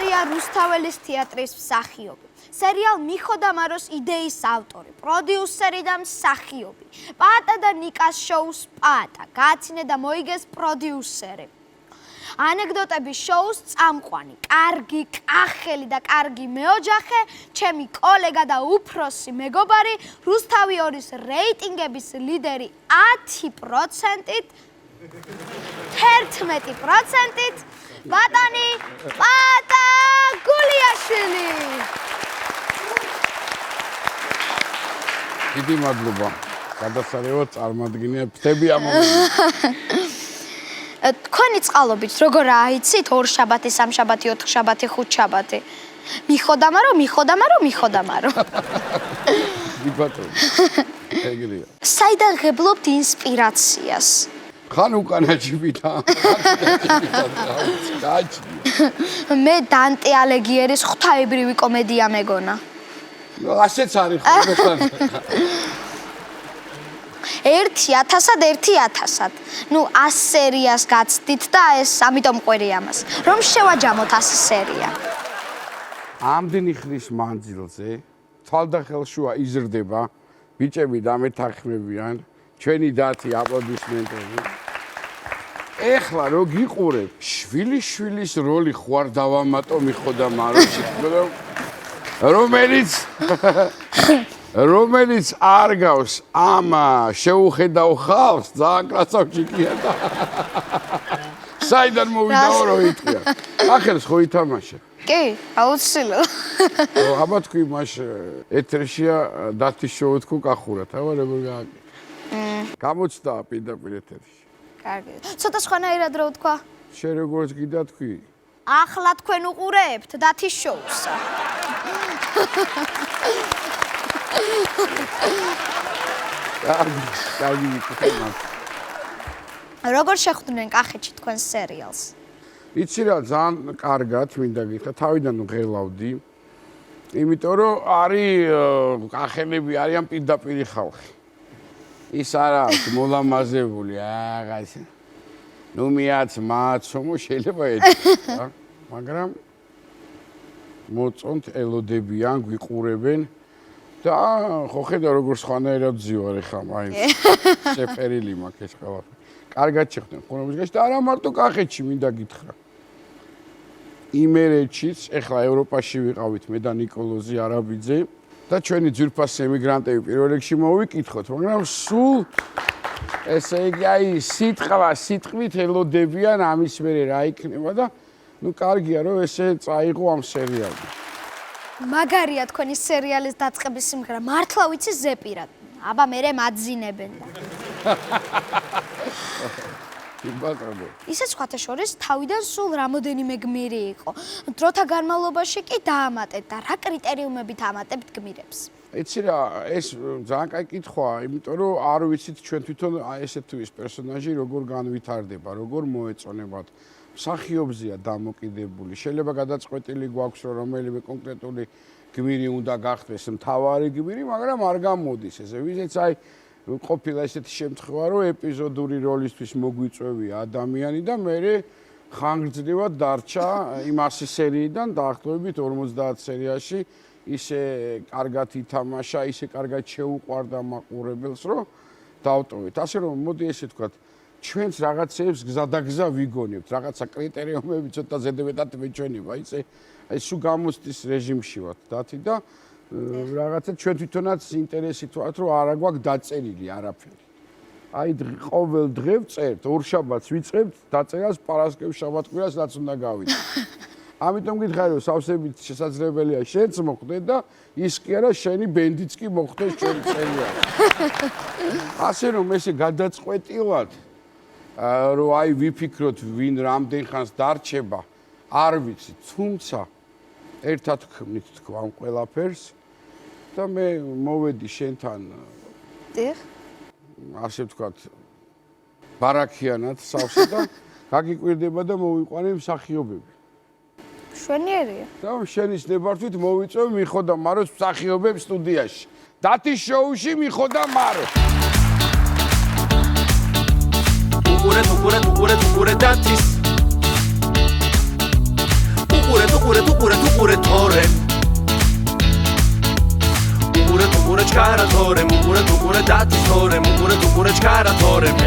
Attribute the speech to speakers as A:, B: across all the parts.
A: არია რუსთაველის თეატრის მსახიობი. სერიალ მიხოდამაროს იდეის ავტორი, პროდიუსერი და მსახიობი. პაატა და ნიკას შოუს პაატა, გააცინე და მოიგეს პროდიუსერი. ანეკდოტების შოუს წამყვანი, კარგი, კახელი და კარგი მეოჯახე, ჩემი კოლეგა და უფროსი მეგობარი, რუსთავი 2-ის რეიტინგების ლიდერი 10%-ით, 11%-ით, ბატონი პაატა გულიაშვილი.
B: დიდი მადლობა. გადასარევად წარმატგინე ფთები ამოვიდა.
A: თქვენი წყალობით როგორ აიცით 2 შაბათი, 3 შაბათი, 4 შაბათი, 5 შაბათი? მიხოდამარო.
B: ბატონო. ეგრეა.
A: საიდან ღებლობთ ინსპირაციას?
B: ხან უკანაჭიბითა.
A: მე დანტე ალეგიერის ღვთაებრივი კომედია მეგონა.
B: ასეც არის ხოლმე.
A: 1000-1000. ნუ 100 სერიას გაცდით და ეს ამიტომ ყვერი ამას. რომ შევაჯამოთ 100 სერია.
B: ამდენი ხნის მანძილზე თვალდახელშუა იზრდება ბიჭები დამეთანხმებიან, ჩვენი დათი აპლოდისმენტები. ეხლა რო გიყურებ, შვილის როლი ხوار დავამატო მიხოდამაროში, რომელიც არ გავს ამ შეუხედავ ხალხს, ძალიან კაცავჭიკია და საიდან მოვიდაო რო იტყვია. ახერს ხო ითამაშა?
A: კი, აუცილებლად.
B: აბა თქვი მაშ ეთერშია დათის შოუ თქო კახურად, აბა როგორ გააკეთე? გამოცდა პირდაპირ ეთერში.
A: კარგი. ცოტა სხვანაირად რო ვთქვა?
B: შენ როგორც გიდა თქვი?
A: ახლა თქვენ უყურებთ დათის შოუს.
B: კარგი გიქნა.
A: როგორ შეხვდნენ კახეთში თქვენ სერიალს?
B: იცი რა, ძალიან კარგად მინდა გითხრა, თავიდან ვღელავდი. იმიტომ რომ არის კახელები არიან პირდაპირი ხალხი. ის არა აქვს მოლამაზებული რაღაცა. ნუ მეაც მაცომო შეიძლება ეთქვა, მაგრამ მოწონთ ელოდებიან, გვიყურებენ და ხო ხედავ როგორ სხვანაირად ძივარ ეხლა მაინც შეფერილი მაქვს ეს ყველაფერი. კარგად შეხვდნენ ხუნობის და არა მარტო კახეთში მინდა გითხრა. იმერეთშიც, ეხლა ევროპაში ვიყავით მე და ნიკოლოზი არაბიძე და ჩვენი ძვირფასი ემიგრანტები პირველ რიგში მოვიკითხოთ, მაგრამ სულ ესე იგი აი სიტყვით ელოდებიან ამის მერე რა იქნება და ნუ კარგია რომ ესე წაიღო ამ სერიალში.
A: მაგარია თქვენი სერიალის დაწყების სიმღერა, მართლა ვიცი ზეპირად. აბა მერე მაძინებენ და.
B: ბატონო.
A: ისე სხვათა შორის თავიდან სულ რამოდენიმე გმირი იყო. დროთა განმავლობაში კი დაამატეთ და რა კრიტერიუმებით ამატებთ გმირებს?
B: იცი რა, ეს ძალიან კაი კითხვაა, იმიტომ რომ არ ვიცით ჩვენ თვითონ ესე თუ ის პერსონაჟი როგორ განვითარდება, როგორ მოეწონებათ. მსახიობზეა დამოკიდებული. შეიძლება გადაწყვეტილი გვაქვს რომ რომელიმე კონკრეტული გმირი უნდა გახდეს მთავარი გმირი, მაგრამ არ გამოდის ესე. ვიზეც აი ყოფილა ესეთი შემთხვევა, რომ ეპიზოდური როლისთვის მოგვიწვევია ადამიანი და მე ხანგრძლივად დარჩა იმ 100 სერიიდან დაახლოებით 50 სერიაში ისე კარგად ითამაშა, ისე კარგად შეუყვარდა მაყურებელს, რომ დავტოვეთ. ასე რომ მოდი ესე ვთქვათ, ჩვენც რაღაცებს გზადაგზა ვიგონებთ, რაღაცა კრიტერიუმები ცოტა ზედმეტად მეჩვენება, აი სულ გამოცდის რეჟიმში ვართ დათი და რაღაცა ჩვენ თვითონაც ინტერესით ვართ, რომ არა გვაქვს დაწერილი არაფერი. აი ყოველ დღე ვწერთ, ორშაბათს ვიწყებთ დაწერას, პარასკევს, შაბათ-კვირას რაც უნდა გავიწყოთ. ამიტომ გითხარი, რომ სავსებით შესაძლებელია შენც მოხდე და ის კი არა შენი ბენდიც კი მოხდეს ჩვენი სერიალი. ასე რომ ესე გადაწყვეტილად რომ აი ვიფიქროთ ვინ რამდენ ხანს დარჩება, არ ვიცი, თუმცა ერთად ვქმნით თქვა ამ ყველაფერს და მე მოვედი შენთან
A: დიახ.
B: ასე ვთქვათ, ბარაქიანად სავსე და გაგიკვირდება და მოვიყვანე მსახიობები.
A: შვენიერია.
B: და შენის ნებართვით მოვიწევ მიხოდამაროს მსახიობებს სტუდიაში. დათის შოუში მიხოდამარო. უყურეთ დათვის. უყურეთ
C: უყურე თორემ უყურე ჩქარა თორემ უყურე დათის თორემ უყურე ჩქარა თორემ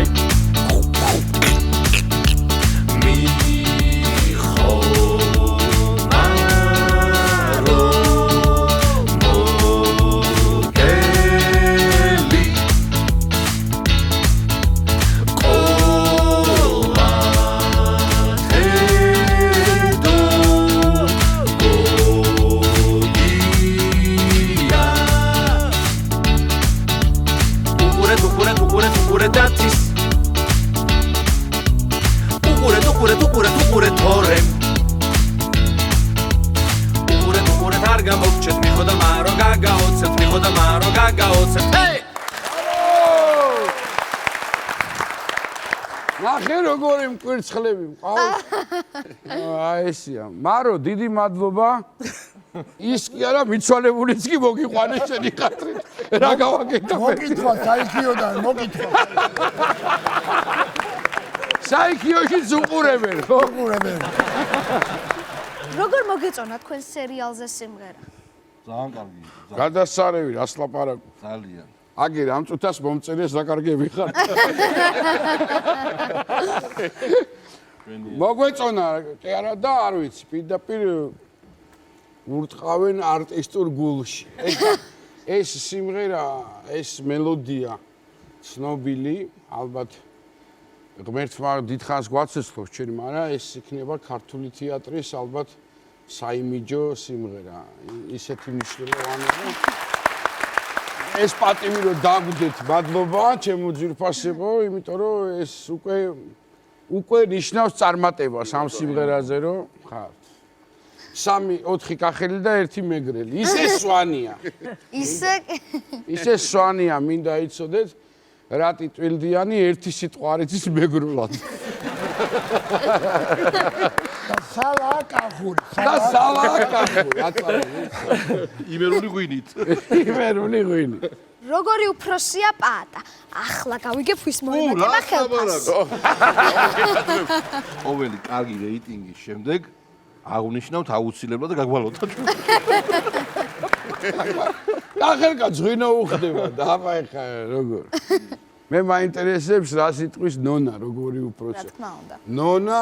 B: ნახე როგორი მკვირცხლები მყავს. აი ესია. მარო დიდი მადლობა. ის კი არა მიცვალებულიც კი მოგიყვანე შენი ხათრით. რა გავაკეთე?
D: მოკითხვა საიქიოდან მოკითხვა.
B: საიქიოშიც უყურებენ, ხო?
D: უყურებენ.
A: როგორ მოგეწონა თქვენ სერიალზე სიმღერა?
E: ძალიან კარგი.
B: გადასარევი რას ლაპარაკობ?
E: ძალიან.
B: აგერ ამ წუთას მომწერეს საკარგები ხარ. მოგვეწონა კი არა და არ ვიცი, პირდაპირ ურტყავენ არტისტურ გულში. ეს სიმღერა, ეს მელოდია ცნობილი, ალბათ ღმერთმა დიდხანს გვაცეცხლოს ჩვენ, მაგრამ ეს იქნება ქართული თეატრის ალბათ საიმიჯო სიმღერა. ისეთი მნიშვნელოვანია. ეს პატივი რომ დაგვდეთ, მადლობა, ჩემო ძვირფასებო, იმიტომ რომ ეს უკვე ნიშნავს წარმატებას ამ სიმღერაზე, რომ ხართ. 3-4 კახელი და 1 მეგრელი. ისე სვანია. ისე სვანია, მინდა იცოდეთ, რატი ტვილდიანი 1 სიტყვა არის ის მეგრულად.
D: სალაკახური.
B: და სალაკახური, აწარმოე.
E: იმერული ღვინით.
B: იმერული ღვინი.
A: როგორი უფროსია პაატა? ახლა გავიგებ ვის მოემატება ხელფასს.
E: ყოველი კარგი რეიტინგის შემდეგ აღნიშნავთ აუცილებლად და გაგვალოთ.
B: ახერკა ძღვინო უხდება და აბა ეხა როგორ. მე მაინტერესებს რა სიტყვის ნონა როგორი უფროსია.
A: რა თქმა უნდა.
B: ნონა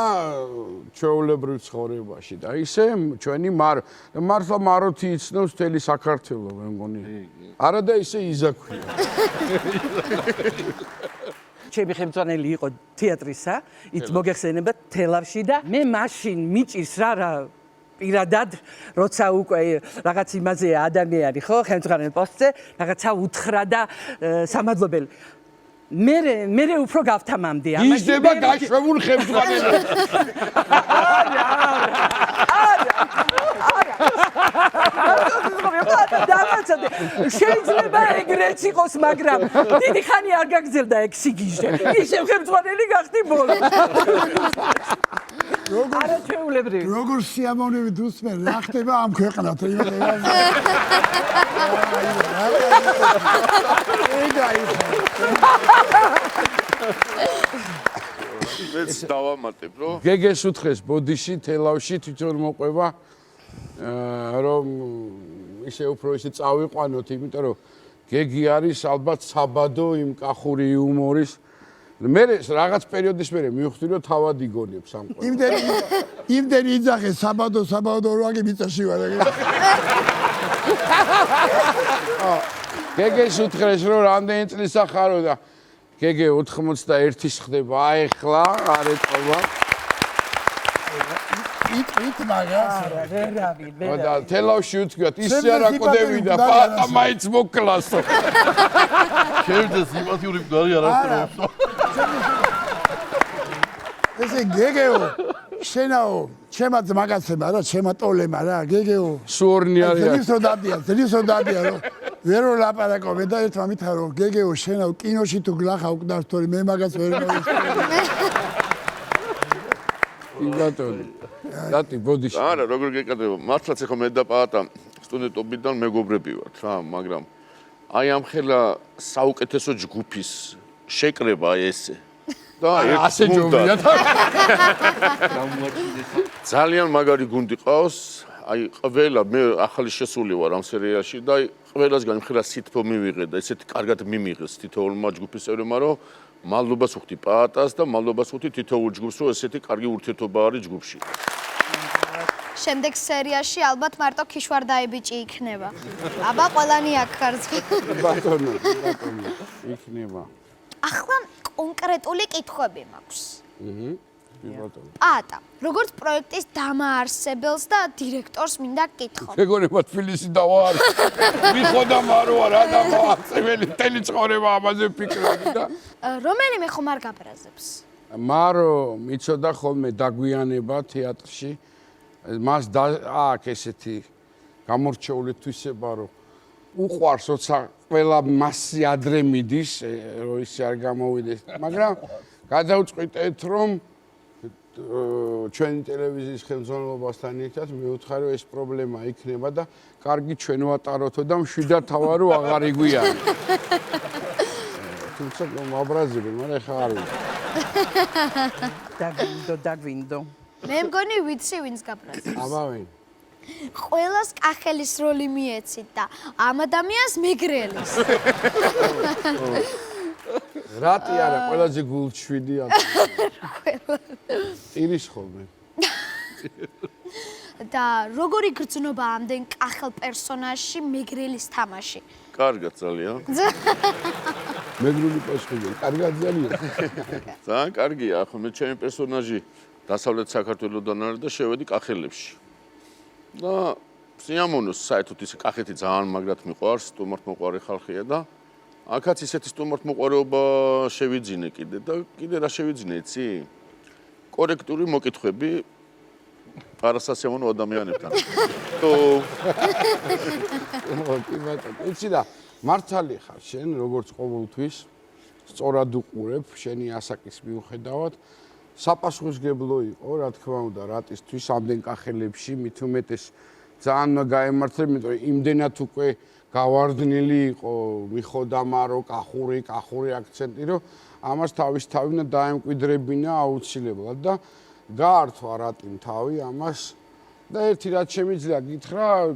B: ჩვეულებრივ ცხოვრებაში და ისე ჩვენი მარო. მართლა მაროთი იცნობს მთელი საქართველო მე მგონი. არა და ისე იზაქვია.
F: ჩემი ხელმძღვანელი იყო თეატრისა, იც მოგეხსენება თელავში და მე მაშინ მიჭირს რა პირადად, როცა უკვე რაღაც იმაზე ადამიანი ხო, ხელმძღვანელ პოსტზე, რაღაცა უთხრა და სამადლობელი. მე უფრო გავთამამდი ამაში.
B: იზრდება გაშვებულ ხელმძღვანელად.
F: შეიძლება ეგრეც იყოს, მაგრამ დიდი ხანი არ გაგრძელდა ეგ სიგიჟე. ისევ ხელმძღვანელი გახდი ბოლოს. არაჩვეულებრივი.
D: როგორ სიამოვნებით უსმენ, რა ხდება ამ ქვეყნად?
G: მეც დავამატებ, რომ
B: გეგეს უთხრეს ბოდიში, თელავში თვითონ მოყვება რომ ისე უფრო ისე წავიყვანოთ, იმიტომ რომ გეგი არის ალბათ საბადო იმ კახური იუმორის. მე რაღაც პერიოდის მერე მივხვდი რომ თავად იგონებს ამ ყველას.
D: იმდენი იძახე საბადო როაგი მიწაში ვარ.
B: გეგეს უთხრეს რომ რამდენი წლისა ხარო და გეგე 91-ის ხდება აეხლა, არ ეტყობა.
D: იტ მაგას.
B: და თელავში უთქვიათ ისე არ აკოდები და პატა მაინც მოკლასო.
E: შევიდა სიმპათიური მდგარი არ აქვს.
D: ესე გეგეო, შენაო, ჩემა მაგაცება რა, ჩემა ტოლემა რა, გეგეო.
B: სუორნი არის.
D: ძლივს დადია რომ ვერ ვლაპარაკობ და ერთმა მითხრა რომ გეგეო შენაო კინოში თუ გლახა უკდარ თორე მე მაგას ვერ მოვისწრებ.
B: იბატონი. დათი ბოდიში.
G: არა, როგორ გეკადრება, მართლაც ეხა მე და პაატა სტუდენტობიდან მეგობრები ვართ რა, მაგრამ აი ამ ხელა საუკეთესო ჯგუფის შეკრება ესე. და
B: ასე ჯობია.
G: ძალიან მაგარი გუნდი ყავს, აი ყველა მე ახალი შესული ვარ ამ სერიალში და აი ყველასგან ხირა სითბო მივიღე და ესეთი კარგად მიმიღეს თითოეულმა ჯგუფის წევრებმა რომ მადლობას ვუხდი პაატას და მადლობას ვუხდი თითოეულ ჯგუფს რომ ესეთი კარგი ურთიერთობა არის ჯგუფში.
A: შემდეგ სერიაში ალბათ მარტო ქიშვარდაებიჭი იქნება. აბა ყველანი აქ ხართ.
B: ბატონო, იქნება.
A: ახლა კონკრეტული კითხვები მაქვს.
B: ბატონო.
A: პაატა, როგორც პროექტის დამაარსებელს და დირექტორს მინდა კითხო.
B: მეგონება თბილისი დავარ. მიხოდა მარო რა დამაარსებელი მთელი ცხოვრება ამაზე ფიქრობდი და
A: რომელიმე ხომ არ გაბრაზებს?
B: მარო მიცოდა ხოლმე დაგვიანება თეატრში. მას აქ ესეთი გამორჩეული თვისება რომ უყვარს როცა ყველა მასი ადრე მიდის, რომ ისე არ გამოვიდეს, მაგრამ გადავწყვიტეთ რომ ჩვენი ტელევიზიის ხელმძღვანელობასთან ერთად მივუთხარი რომ ეს პრობლემა იქნება და კარგი ჩვენ ვატაროთო და მშვიდად თავარო აღარ იგვიანი. თუმცა მაბრაზები, მაგრამ ხა არ ვიცი.
F: დაგვინდო.
A: მე მგონი ვიცი ვინც გაბრაზებს.
B: ამავე.
A: ყველას კახელის როლი მიეცით და ამ ადამიანს მეგრელის.
B: რატი არა ყველაზე გულჩვიდი ადამიანი. ტირის ხოლმე.
A: და როგორი გრძნობა ამდენ კახელ პერსონაჟში მეგრელის თამაში?
G: კარგად ძალიან.
B: მეგრული პასუხი, კარგად ძალიან.
G: ძალიან კარგია, ხო მე ჩემი პერსონაჟი დასავლეთ საქართველოსდან არის და შევედი კახელებში. და სიამოვნოს საერთოდ ის კახეთი ძალიან მაგრად მიყვარს, სტუმართმოყვარე ხალხია და აქაც ისეთი სტუმართმოყვარეობა შევიძინე კიდე და კიდე რა შევიძინე იცი? კორექტული მოკითხვები არასასიამოვნო ადამიანებთან.
B: იცი და მართალი ხარ შენ როგორც ყოველთვის სწორად უყურებ შენი ასაკის მიუხედავად საპასუხისგებლო იყო რა თქმა უნდა რატისთვის ამდენ კახელებში მით უმეტეს ძალიან გაემართლე იმიტომ რომ იმდენად უკვე გავარდნილი იყო მიხოდა მარო კახური აქცენტი რომ ამას თავისთავად უნდა დაემკვიდრებინა აუცილებლად და გაართვა რატიმ თავი ამას და ერთი რაც შემიძლია გითხრა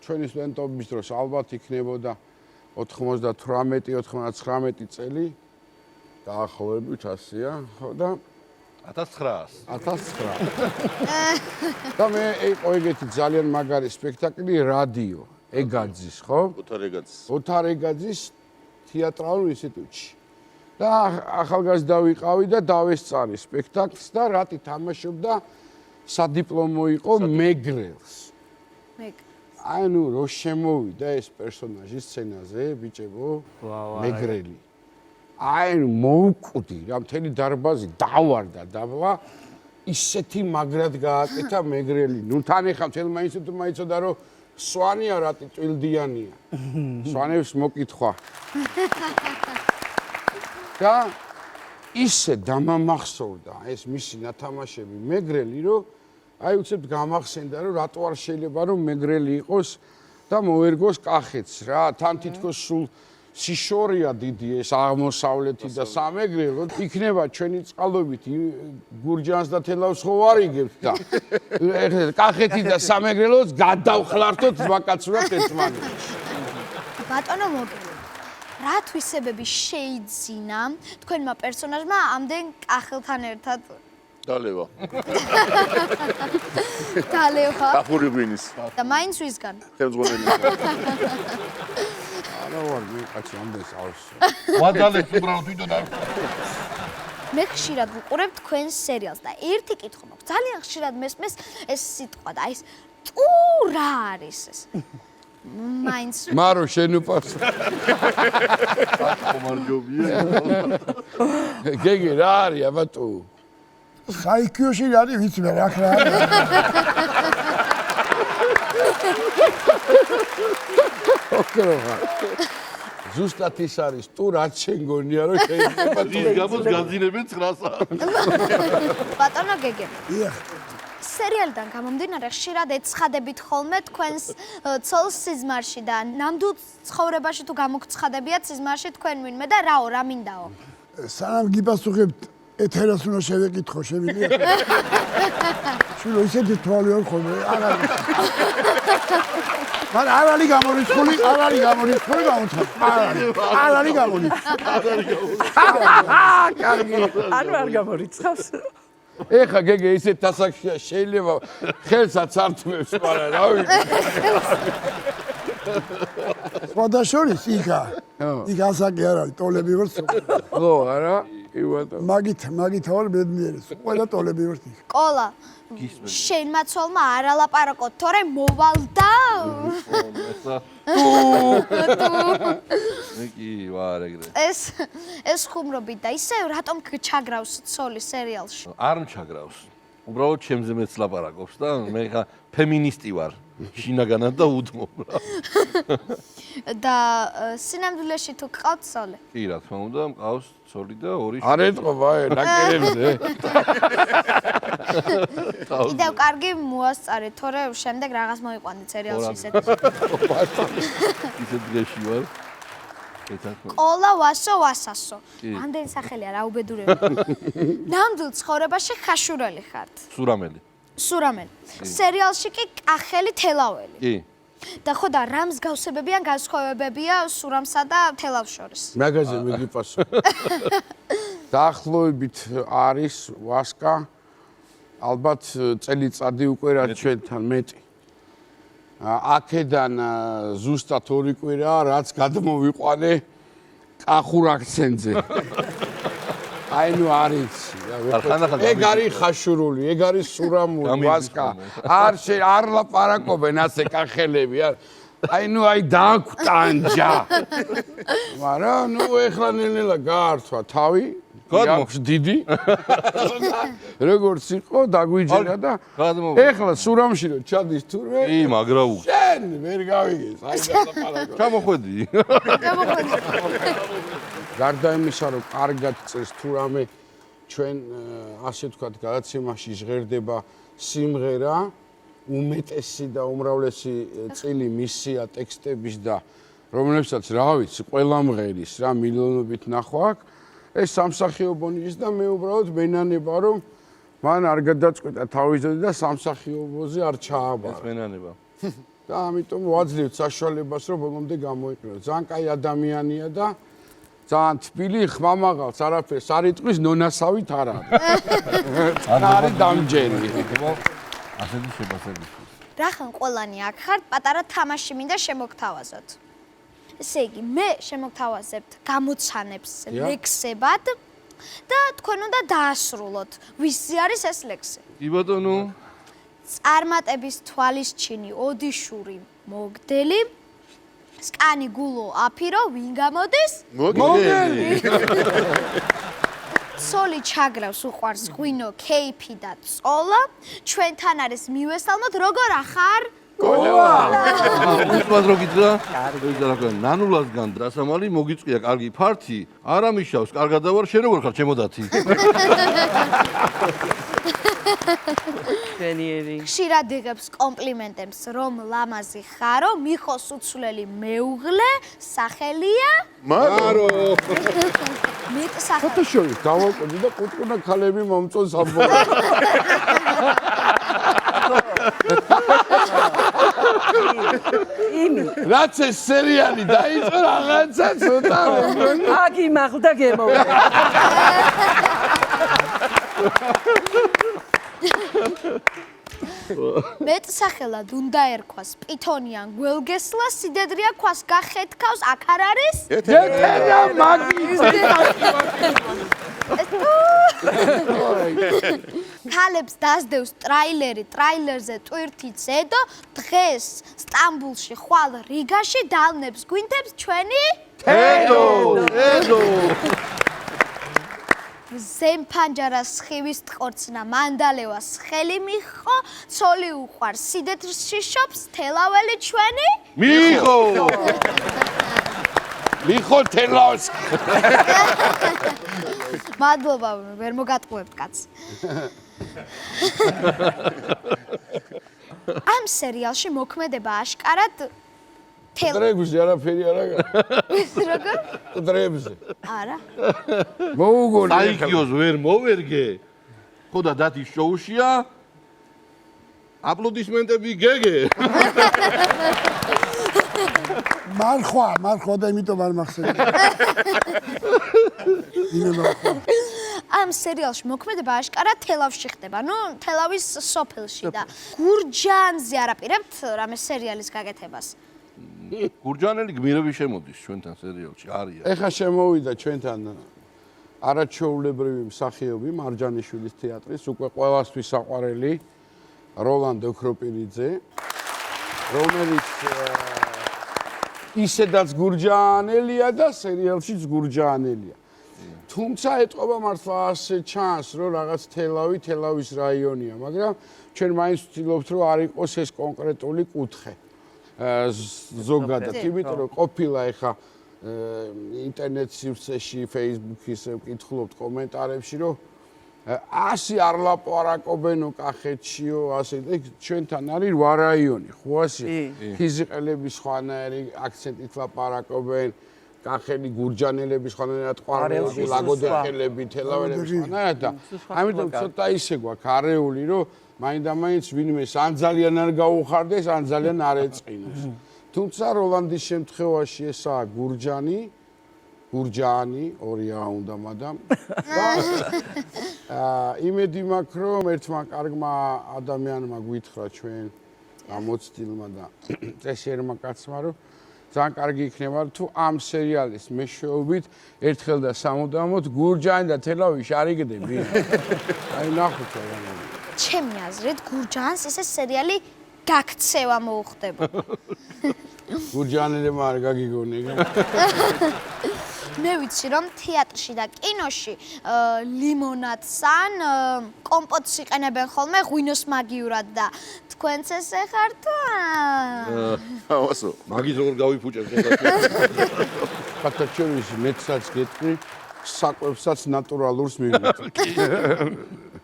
B: ჩვენი სტუდენტობის დროს ალბათ იქნებოდა 98-99 წელი დაახლოებით ასეა ხო და 1900 და მე იყო ეგეთი ძალიან მაგარი სპექტაკლი რადიო ეგაძის ხო? ოთარ ეგაძის თეატრალურ ინსტიტუტში. და ახალგაზრდა ვიყავი და დავესწარი სპექტაკლს და რატი თამაშობდა სადიპლომო იყო მეგრელს. აი ნუ რო შემოვიდა ეს პერსონაჟი სცენაზე, ბიჭებო, მეგრელი. აი ნუ მოუკვდი რა მთელი დარბაზი დავარდა დაბლა ისეთი მაგრად გააკეთა მეგრელი. ნუ თან ეხა მთელმა ინსტიტუტმა იცოდა რომ სვანია რატი ტვილდიანია. სვანებს მოკითხვა. და ისე დამამახსოვრდა ეს მისი ნათამაშები მეგრელი რომ აი უცებ გამახსენდა რომ რატო არ შეიძლება რომ მეგრელი იყოს და მოერგოს კახეთს რა თან თითქოს სულ სიშორია დიდი ეს აღმოსავლეთი და სამეგრელო იქნება ჩვენი წყალობით გურჯანს და თელავს ხო არიგებთ და კახეთი და სამეგრელოც გადავხლართოთ ვაკაცურად ერთმანეთში.
A: ბატონო მოგელი რა თვისებები შეიძინა თქვენმა პერსონაჟმა ამდენ კახელთან ერთად
G: დალევა.
A: დალევა.
G: კახური ღვინის.
A: და მაინც ვისგან?
G: ხელმძღვანელი.
B: არა ვარ მიყაცი ამდენს ავსო.
E: ვადალეთ უბრალოდ თვითონ არ.
A: მე ხშირად ვუყურებ თქვენს სერიალს და ერთი კითხვა მაქვს. ძალიან ხშირად მესმის ეს სიტყვა და ეს ტუ რა არის ეს? მაინც
B: მარო შენ უპარს.
E: ხომარჯობია.
B: გეგი რა არის აბა ტუ?
D: საიქიოში არის ვიცი მე რა ხარ.
B: ოკროღა. ზუსტად ის არის თუ რაც შენ გონია რომ შეიძლება
E: ის გამოც გაძინებენ 9 საათს.
A: ბატონო გეგე. სერიალიდან გამომდინარე ხშირად ეცხადებით ხოლმე თქვენს ცოლს სიზმარში და ნამდვილ ცხოვრებაში თუ გამოგცხადებიათ სიზმარში თქვენ ვინმე და რაო რა მინდაო?
D: სანამ გიპასუხებთ ეთერას უნდა შევეკითხო, შევიძლია? შვილო ისეთი თვალი არ ხოლმე არ არის. მაგრამ არ არის გამორიცხული გამოცხადე. არ არის გამორიცხული.
F: არ გამორიცხავს.
B: ეხა გეგე ისეთ დასახშია შეიძლება ხელსაც ართმევს, მაგრამ რა ვიცი.
D: სხვადასხვის იქა. იქ ასაკი არ არის, ტოლები ვარ.
B: ხო, არა? კი ბატონო.
D: მაგით ვარ ბედნიერი. ყველა ტოლები ვარ იქ.
A: ყოლა შენ მაცოლმა არ ალაპარაკოთ, თორემ მოვალ და
E: კი ვარ ეგრე.
A: ეს ხუმრობით და ისე რატომ ჩაგრავს ცოლი სერიალში?
E: არ მჩაგრავს. უბრალოდ ჩემზე მეც ლაპარაკობს და მე ხა ფემინისტი ვარ. შინაგანად და უდმობ რა.
A: და სინამდვილეში თუ გყავთ ცოლი?
E: კი რა თქმა უნდა, მყავს ცოლი და ორი
B: არ ეთყობა ნაკერებზე.
A: კიდევ კარგი მოასწარე, თორე შემდეგ რაღაც მოიყვანდი სერიალში ისეთ.
E: ისეთ დღეში ვარ.
A: ყოლა ვასასო. ამდენი სახელია რა უბედურება. ნამდვილ ცხოვრებაში ხაშურელი ხართ. სურამელი. სერიალში კი კახელი თელაველი.
E: კი.
A: და ხო და რა მსგავსებები ან განსხვავებებია სურამსა და თელავს შორის?
B: მაგაზე მიგიპასო. დაახლოებით არის ვასკა ალბათ წელიწადი უკვე რა ჩვენთან მეტი. აქედან ზუსტად 2 კვირაა რაც გადმოვიყვანე კახურ აქცენტზე. აი ნუ არის ეგ არის ხაშურული, ეგ არის სურამული ვასკა. არ ლაპარაკობენ ასე კახელები, აი ნუ დააგვტანჯა. მაგრამ ნუ ეხლა ნელ-ნელა გაართვა თავი. გაქვს დიდი. როგორც იყო დაგვიჯერა და ეხლა სურამში რო ჩადის თურმე.
E: კი, მაგრა უკ.
B: შენ ვერ გავიგეს, აი ლაპარაკო.
E: ჩამოხვედი.
B: გარდა იმისა, რომ კარგად წეს თუ რამე ჩვენ ასე ვთქვათ გადაცემაში ჟღერდება სიმღერა, უმეტესი და უმრავლესი წილი მისია ტექსტების და რომლებსაც რა ვიცი, ყველა მღერის რა მილიონობით ნახვა აქვს. ეს სამსახიობო ნიშს და მე უბრალოდ მენანება რომ მან არ გადაწყვეტა თავისდე და სამსახიობოზე არ ჩააბარა.
E: ეს მენანება.
B: და ამიტომ ვაძლევთ საშუალებას რომ ბოლომდე გამოიყენო. ძალიან კაი ადამიანია და ძალიან თბილი ხმამაღალს არაფერს არ იტყვის ნონასავით არ არის. არის დამჯერი.
E: ასეთი შებასებით.
A: რახან ყველანი აქ ხართ, პატარა თამაში მინდა შემოგთავაზოთ. ესე იგი, მე შემოგთავაზებთ გამოცანებს ლექსებად და თქვენ უნდა დაასრულოთ, ვისი არის ეს ლექსი.
E: კი ბატონო.
A: წარმატების თვალისჩინი ოდიშური მოგდელი სკანი გულო აფირო ვინ გამოდის?
B: მოგდელი.
A: სოლი ჩაგრავს უყვარს ღვინო კეიფი და წოლა ჩვენთან არის მივესალმოთ როგორ ახარ?
E: უსმად რო გიძრა? ნანულასგან დრასამალი მოგიწყვია კარგი ფართი, არ ამიშავს, კარგად დავარ, შენ როგორ ხარ ჩემო დათი?
A: ხშირად იღებს კომპლიმენტებს რომ ლამაზი ხარო, მიხოს უცვლელი მეუღლე, სახელია?
B: მარო.
A: მეტსახელი.
B: ფოტოშოპი დავაკვირდი და კუტრუნა ქალები მომწონს ამბობენ. რაც ეს სერიალი დაიწყო რაღაცა ცოტა
F: აქ იმაღლდა გემოვიდა.
A: მეტსახელად უნდა ერქვას პითონიან გველგესლა, სიდედრია ქვას გახეთქავს, აქ არ არის?
B: ეთერა მაგის.
A: ქალებს დასდევს ტრაილერზე ტვირთი ზედო, დღეს სტამბულში, ხვალ რიგაში დალნებს გვინდებს ჩვენი
B: თედო.
A: ზემფანჯარას ხივის ტყორცნა მანდალევას ხელი მიხო, ცოლი უყვარს სიდეთრში შობს, თელაველი ჩვენი
B: მიხო თელავს.
A: მადლობა, ვერ მოგატყუებთ კაცს. ამ სერიალში მოქმედება აშკარად
B: დრებზე არაფერი არ აქვს.
A: როგორ?
B: დრებზე.
A: არა.
B: მოუგონი.
E: საიქიოს ვერ მოვერგე. ხო და დათის შოუშია აპლოდისმენტები გეგე.
D: მარხვა და იმიტომ არ მახსენე.
A: ამ სერიალში მოქმედება აშკარად თელავში ხდება, თელავის სოფელში და გურჯაანზე არაპირებთ რამე სერიალის გაკეთებას.
E: გურჯაანელი გმირები შემოდის ჩვენთან სერიალში, არიან.
B: ეხა შემოვიდა ჩვენთან არაჩვეულებრივი მსახიობი მარჯანიშვილის თეატრის უკვე ყველასთვის საყვარელი როლანდ ოქროპირიძე, რომელიც ისედაც გურჯაანელია და სერიალშიც გურჯაანელია. თუმცა ეტყობა მართლა ასე ჩანს, რომ რაღაც თელავის რაიონია, მაგრამ ჩვენ მაინც ვცდილობთ, რომ არ იყოს ეს კონკრეტული კუთხე. ზოგადად, იმიტომ რომ ყოფილა ეხა ინტერნეტ სივრცეში, Facebook-ის ვკითხულობთ კომენტარებში, რომ ასე არ ლაპარაკობენო კახეთშიო, ასე და ჩვენთან არის 8 რაიონი, ხო ასე? ფიზიყელები სხვანაირი აქცენტით ლაპარაკობენ, კახელი გურჯანელები სხვანაირად ყვარელები, ლაგოდეხელები, თელაველები სხვანაირად და ამიტომ ცოტა ისე გვაქვს არეული, რომ მაინდა-მაინც ვინმე ან ძალიან არ გაუხარდეს, ან ძალიან არ ეწყინოს. თუმცა როლანდის შემთხვევაში ესაა გურჯაანი, ორი რა უნდა მადამ. იმედი მაქვს, რომ ერთმა კარგმა ადამიანმა გვითხრა ჩვენ გამოცდილმა და წესიერმა კაცმა, რომ ძალიან კარგი იქნება თუ ამ სერიალის მეშვეობით ერთხელ და სამუდამოდ გურჯაანი და თელავი შარიგდები. აი ნახოთ რა.
A: ჩემი აზრით გურჯაანს ესე სერიალი გაქცევა მოუხდება.
B: გურჯაანელებმა არ გაგიგონი.
A: მე ვიცი რომ თეატრში და კინოში ლიმონადს ან კომპოტს იყენებენ ხოლმე ღვინოს მაგიურად და თქვენც ესე ხართ?
G: ავასო.
E: მაგის როგორ გავიფუჭებ ხა.
B: ფაქტობრივად მეცაც გეტყვი, საკვებსაც ნატურალურს მივიწვი.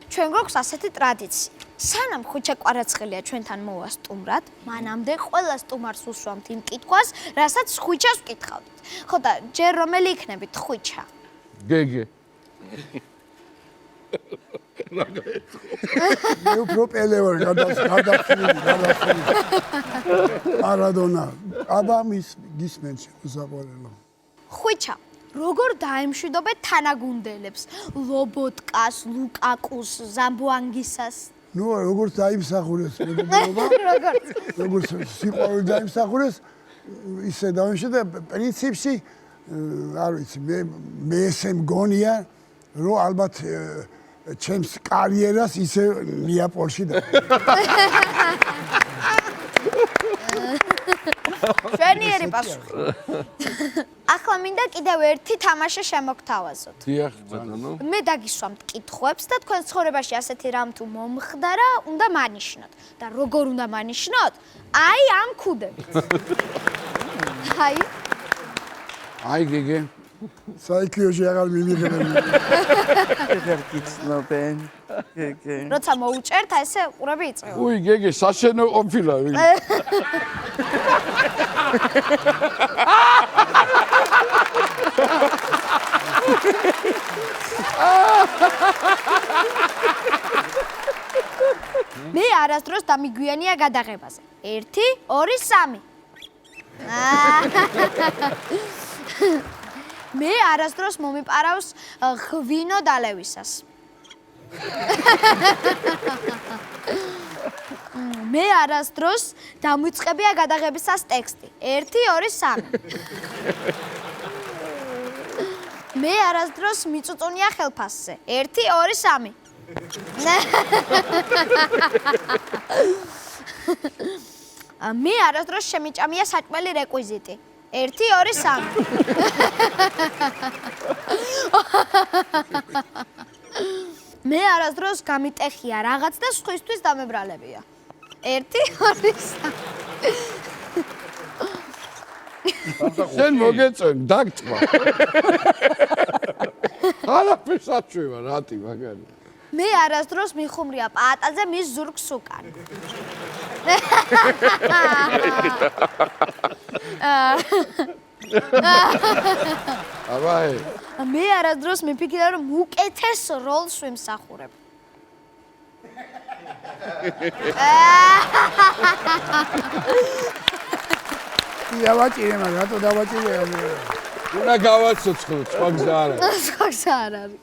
A: ჩვენ გვაქვს ასეთი ტრადიცია. სანამ ხუჩა კვარაცხელია ჩვენთან მოვასტუმრად, მანამდე ყველა სტუმარს უსვამთ იმ კითხვას, რასაც ხუჩას ვკითხავთ. ხო და ჯერ რომელი იქნებით ხუჩა?
B: გეგე.
D: მე უფრო პელე ვარ გადასული. მარადონა. აბა გისმენ შეუსაყვარელო.
A: ხუჩა, როგორ დაემშვიდობეთ თანაგუნდელებს? ლობოტკას, ლუკაკუს, ზამბოანგისას?
D: როგორც დაიმსახურეს მეგობრობა. როგორც სიყვარული დაიმსახურეს, ისე დაიმშვიდე პრინციპში არ ვიცი, მე ესე მგონია, რომ ალბათ ჩემს კარიერას ისე ნეაპოლში და
A: ჩვენიერი პასუხი. ახლა მინდა კიდევ ერთი თამაში შემოგთავაზოთ.
B: დიახ,
A: მე დაგისვამთ კითხვებს და თქვენ ცხოვრებაში ასეთი რამ თუ მომხდარა, უნდა მანიშნოთ. და როგორ უნდა მანიშნოთ? აი ამ ქუდებით.
B: აი გეგე.
D: საიქიოში აღარ მიმიღებენ.
F: ეგარ გიცნობენ. გეგე.
A: როცა მოუჭერთ, ესე ყურები იწყება.
B: უი გეგე, საშენო ყოფილა.
A: მე არასდროს დამიგვიანია გადაღებაზე. 1, 2, 3. მე არასდროს მომიპარავს ღვინო დალევისას. მე არასდროს დამიწყებია გადაღებისას ტექსტი. 1, 2, 3. მე არასდროს მიწუწუნია ხელფასზე. 1, 2, 3. მე არასდროს შემიჭამია საჭმელი რეკვიზიტი. 1, 2, 3. მე არასდროს გამიტეხია რაღაც და სხვისთვის დამებრალებია. 1, 2, 3.
B: შენ მოგეწონ, დაგჭმა. არაფერს აჩვევა, რატი მაგარი.
A: მე არასდროს მიხუმრია პაატაძე მის ზურგს უკან.
B: აბაი.
A: მე არასდროს მიფიქრე რომ უკეთეს როლს ვიმსახურებ.
D: დავაჭირე მაგრამ რატო დავაჭირე?
B: უნდა გავაცოცხლო, სხვა გზა არ არის.
A: სხვა გზა არ არის.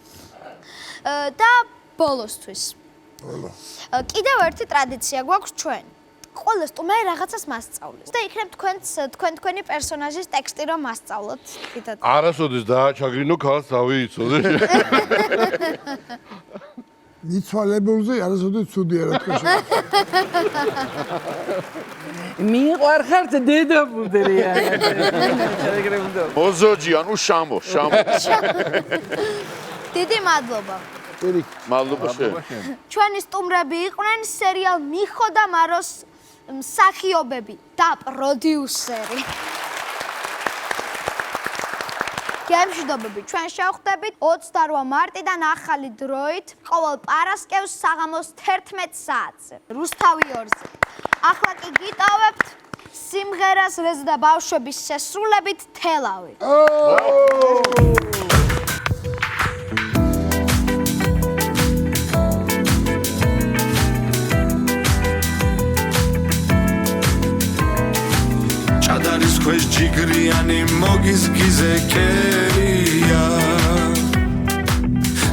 A: და ბოლოსთვის. კიდევ ერთი ტრადიცია გვაქვს ჩვენ. ყველა სტუმარი რაღაცას მასწავლის და იქნებ თქვენი პერსონაჟის ტექსტი რომ მასწავლოთ.
E: არასოდეს დააჩაგრინო ქალს თავი იცოდე.
D: მიცვალებულზე არასოდეს ცუდი არა თქვენ.
F: მიყვარხართ დედაფუძრია.
G: მოზოჯი, ანუ შამო.
A: დიდი მადლობა.
G: მადლობა შენ.
A: ჩვენი სტუმრები იყვნენ სერიალ მიხო და მაროს მსახიობები და პროდიუსერი. გემშვიდობები, ჩვენ შევხვდებით 28 მარტიდან ახალი დროით, ყოველ პარასკევს საღამოს 11 საათზე, რუსთავი 2-ზე. ახლა კი გიტოვებთ სიმღერას რეზო და ბავშვების შესრულებით თელავი.
C: ჩადარის ქვეშ ჯიგრიანი მოგის გიზე კერია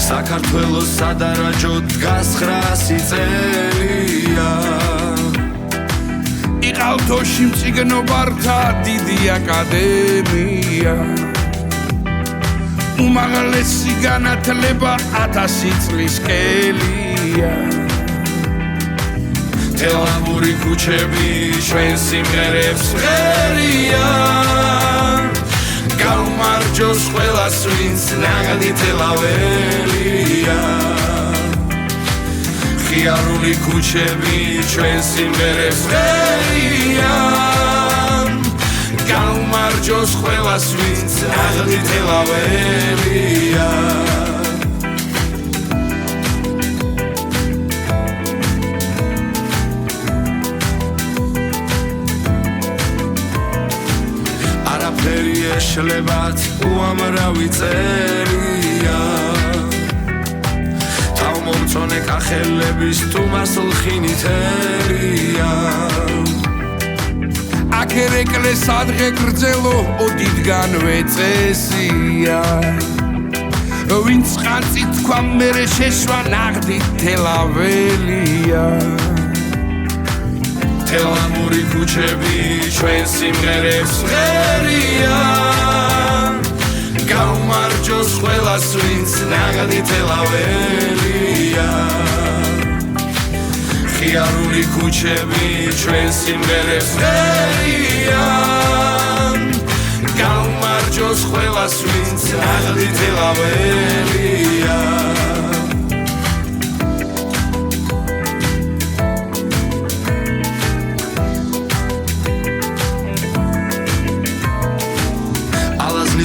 C: საქართველოს სადარაჯო დგას 900 წელია
H: იყავთოში მწიგნობართა დიდი აკადემია უმაღლესი განათლება 1000 წლის კელია
C: თელავური ქუჩები ჩვენ სიმღერებს ღერია გაუმარჯოს ყველას ვინც ნაღდი თელაველია ხიარული ქუჩები ჩვენ სიმღერებს ღერია გაუმარჯოს ყველას ვინც ნაღდი თელაველია შელებათ უამრავი წერია თავმომწონე კახელების თუმასლხინი თერია
H: აკერეკლე სადღე გრძელო ოდითგანვე წესია ვინც ყანწით თქვა მერე შეშვა ნაღდი თელაველია
C: თელავური ქუჩები ჩვენ სიმღერებს ღერია გაუმარჯოს ყველას ვინც ნაღდი თელაველია ხიარული ქუჩები ჩვენ სიმღერებს ღერია გაუმარჯოს ყველას ვინც ნაღდი თელაველია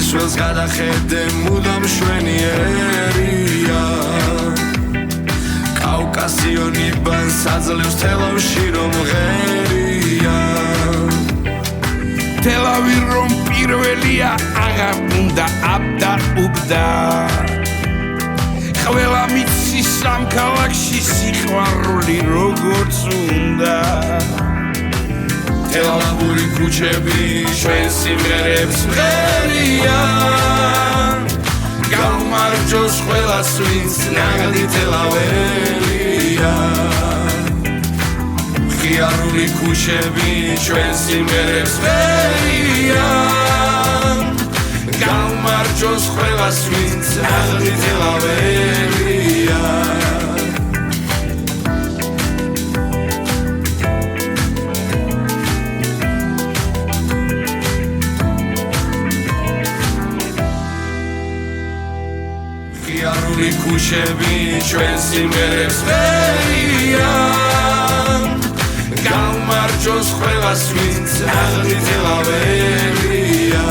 C: სველს გადახედე მუდამ შვენიერია კავკასიონი ბანს აძლევს თელავში რომ ღერია
H: თელავი რომ პირველია აღარ უნდა აბდა უბდა ყველა მიცის ამ ქალაქში სიყვარული როგორც უნდა თელავური ქუჩები ჩვენ სიმღერებს ღერია გაუმარჯოს ყველას ვინც ნაღდი თელაველია ხიარული ქუჩები ჩვენ სიმღერებს ღერია გაუმარჯოს ყველას ვინც ნაღდი თელაველია ქუჩები ჩვენ სიმღერებს ღერია გაუმარჯოს ყველას ვინც ნაღდი თელაველია